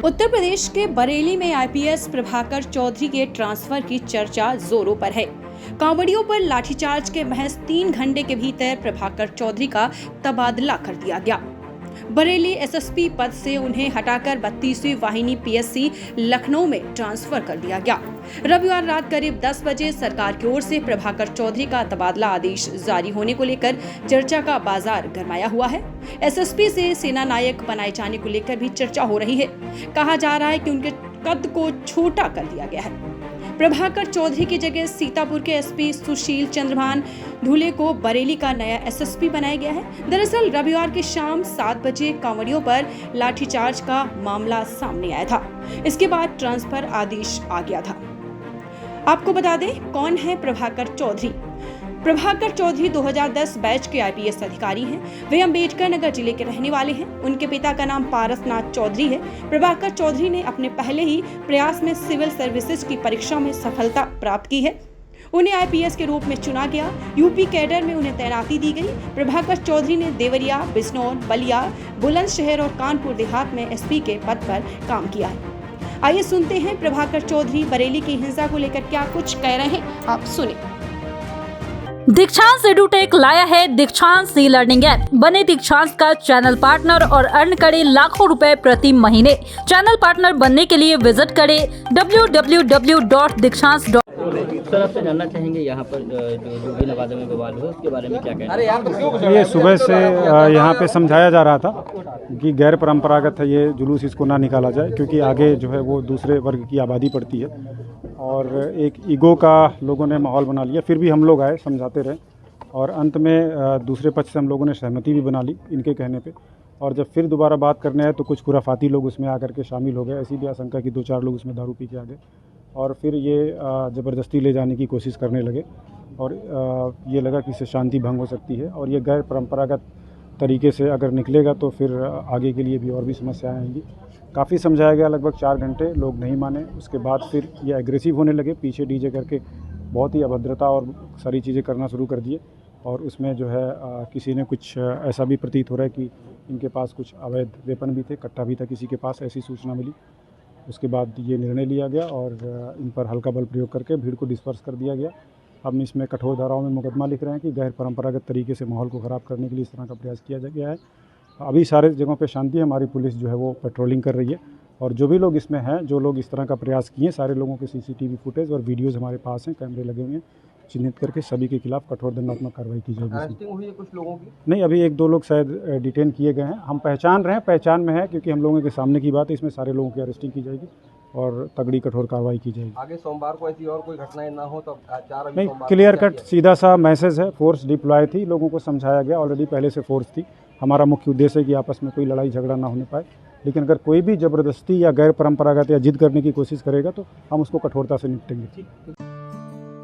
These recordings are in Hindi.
उत्तर प्रदेश के बरेली में आईपीएस प्रभाकर चौधरी के ट्रांसफर की चर्चा जोरों पर है। कांवड़ियों पर लाठीचार्ज के महज 3 घंटे के भीतर प्रभाकर चौधरी का तबादला कर दिया गया। बरेली एसएसपी पद से उन्हें हटाकर 32वीं वाहिनी पीएससी लखनऊ में ट्रांसफर कर दिया गया। रविवार रात करीब 10 बजे सरकार की ओर से प्रभाकर चौधरी का तबादला आदेश जारी होने को लेकर चर्चा का बाजार गरमाया हुआ है। एसएसपी से सेना नायक बनाए जाने को लेकर भी चर्चा हो रही है। कहा जा रहा है कि उनके कद को छोटा कर दिया गया है। प्रभाकर चौधरी की जगह सीतापुर के एसपी सुशील चंद्रभान ढूले को बरेली का नया एसएसपी बनाया गया है। दरअसल रविवार की शाम 7 बजे कांवड़ियों पर लाठीचार्ज का मामला सामने आया था। इसके बाद ट्रांसफर आदेश आ गया था। आपको बता दें कौन है प्रभाकर चौधरी। प्रभाकर चौधरी 2010 बैच के आईपीएस अधिकारी हैं। वे अम्बेडकर नगर जिले के रहने वाले हैं। उनके पिता का नाम पारसनाथ चौधरी है। प्रभाकर चौधरी ने अपने पहले ही प्रयास में सिविल सर्विसेज की परीक्षा में सफलता प्राप्त की है। उन्हें आईपीएस के रूप में चुना गया। यूपी कैडर में उन्हें तैनाती दी गई। प्रभाकर चौधरी ने देवरिया, बिजनौर, बलिया, बुलंदशहर और कानपुर देहात में एसपी के पद पर काम किया है। आइए सुनते हैं प्रभाकर चौधरी बरेली की हिंसा को लेकर क्या कुछ कह रहे हैं, आप सुने। दीक्षांत एडुटेक लाया है दीक्षांत ई लर्निंग ऐप। बने दीक्षांत का चैनल पार्टनर और अर्न करें लाखों रुपए प्रति महीने। चैनल पार्टनर बनने के लिए विजिट करें www.दीक्षांत। सर, आपसे जानना चाहेंगे यहाँ पर जो भी नवादा में बवाल हुआ उसके बारे में क्या कहना है? ये सुबह से यहाँ पे समझाया जा रहा था कि गैर परंपरागत है, ये जुलूस इसको ना निकाला जाए क्योंकि आगे जो है वो दूसरे वर्ग की आबादी पड़ती है और एक ईगो का लोगों ने माहौल बना लिया। फिर भी हम लोग आए, समझाते रहे और अंत में दूसरे पक्ष से हम लोगों ने सहमति भी बना ली इनके कहने पे। और जब फिर दोबारा बात करने आए तो कुछ खुराफाती लोग उसमें आकर के शामिल हो गए। ऐसी भी आशंका कि 2-4 लोग उसमें दारू पी के आ गए और फिर ये ज़बरदस्ती ले जाने की कोशिश करने लगे और ये लगा कि इससे शांति भंग हो सकती है और ये गैर परंपरागत तरीके से अगर निकलेगा तो फिर आगे के लिए भी और भी समस्याएं आएंगी। काफ़ी समझाया गया, लगभग 4 घंटे, लोग नहीं माने। उसके बाद फिर ये एग्रेसिव होने लगे, पीछे डीजे करके बहुत ही अभद्रता और सारी चीज़ें करना शुरू कर दिए और उसमें जो है किसी ने कुछ ऐसा भी प्रतीत हो रहा है कि इनके पास कुछ अवैध वेपन भी थे, कट्टा भी था किसी के पास, ऐसी सूचना मिली। उसके बाद ये निर्णय लिया गया और इन पर हल्का बल प्रयोग करके भीड़ को डिस्पर्स कर दिया गया। हम इसमें कठोर धाराओं में मुकदमा लिख रहे हैं कि गैर परंपरागत तरीके से माहौल को ख़राब करने के लिए इस तरह का प्रयास किया गया है। अभी सारे जगहों पे शांति है, हमारी पुलिस जो है वो पेट्रोलिंग कर रही है और जो भी लोग इसमें हैं, जो लोग इस तरह का प्रयास किए, सारे लोगों के सीसीटीवी फुटेज और वीडियोज़ हमारे पास हैं, कैमरे लगे हुए हैं, चिन्हित करके सभी के खिलाफ कठोर दंडात्मक कार्रवाई की जाएगी। अरेस्टिंग हुई है कुछ लोगों की? नहीं, अभी 1-2 लोग शायद डिटेन किए गए हैं। हम पहचान रहे हैं, पहचान में है क्योंकि हम लोगों के सामने की बात है। इसमें सारे लोगों की अरेस्टिंग की जाएगी और तगड़ी कठोर कार्रवाई की जाएगी। आगे सोमवार को ऐसी और कोई घटनाएं ना हो तो 4 नहीं, क्लियर कट सीधा सा मैसेज है। फोर्स डिप्लॉय थी, लोगों को समझाया गया, ऑलरेडी पहले से फोर्स थी। हमारा मुख्य उद्देश्य है कि आपस में कोई लड़ाई झगड़ा ना होने पाए, लेकिन अगर कोई भी ज़बरदस्ती या गैर परंपरागत या जिद करने की कोशिश करेगा तो हम उसको कठोरता से निपटेंगे।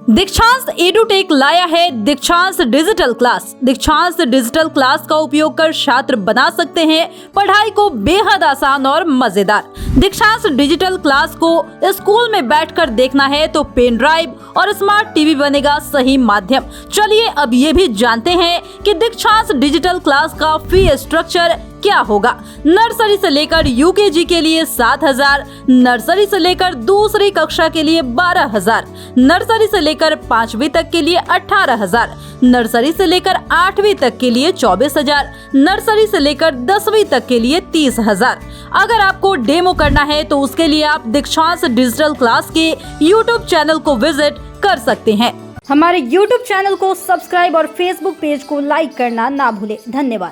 दीक्षांत एडुटेक लाया है दीक्षांत डिजिटल क्लास। दीक्षांत डिजिटल क्लास का उपयोग कर छात्र बना सकते हैं पढ़ाई को बेहद आसान और मजेदार। दीक्षांत डिजिटल क्लास को स्कूल में बैठकर देखना है तो पेन ड्राइव और स्मार्ट टीवी बनेगा सही माध्यम। चलिए अब ये भी जानते हैं कि दीक्षांत डिजिटल क्लास का फी स्ट्रक्चर क्या होगा। नर्सरी से लेकर यूकेजी के लिए 7,000, नर्सरी से लेकर दूसरी कक्षा के लिए 12,000, नर्सरी से लेकर 5वीं तक के लिए 18,000, नर्सरी से लेकर 8वीं तक के लिए 24,000, नर्सरी से लेकर 10वीं तक के लिए 30,000। अगर आपको डेमो करना है तो उसके लिए आप दीक्षांत डिजिटल क्लास के YouTube चैनल को विजिट कर सकते हैं। हमारे YouTube चैनल को सब्सक्राइब और Facebook पेज को लाइक करना ना भूले। धन्यवाद।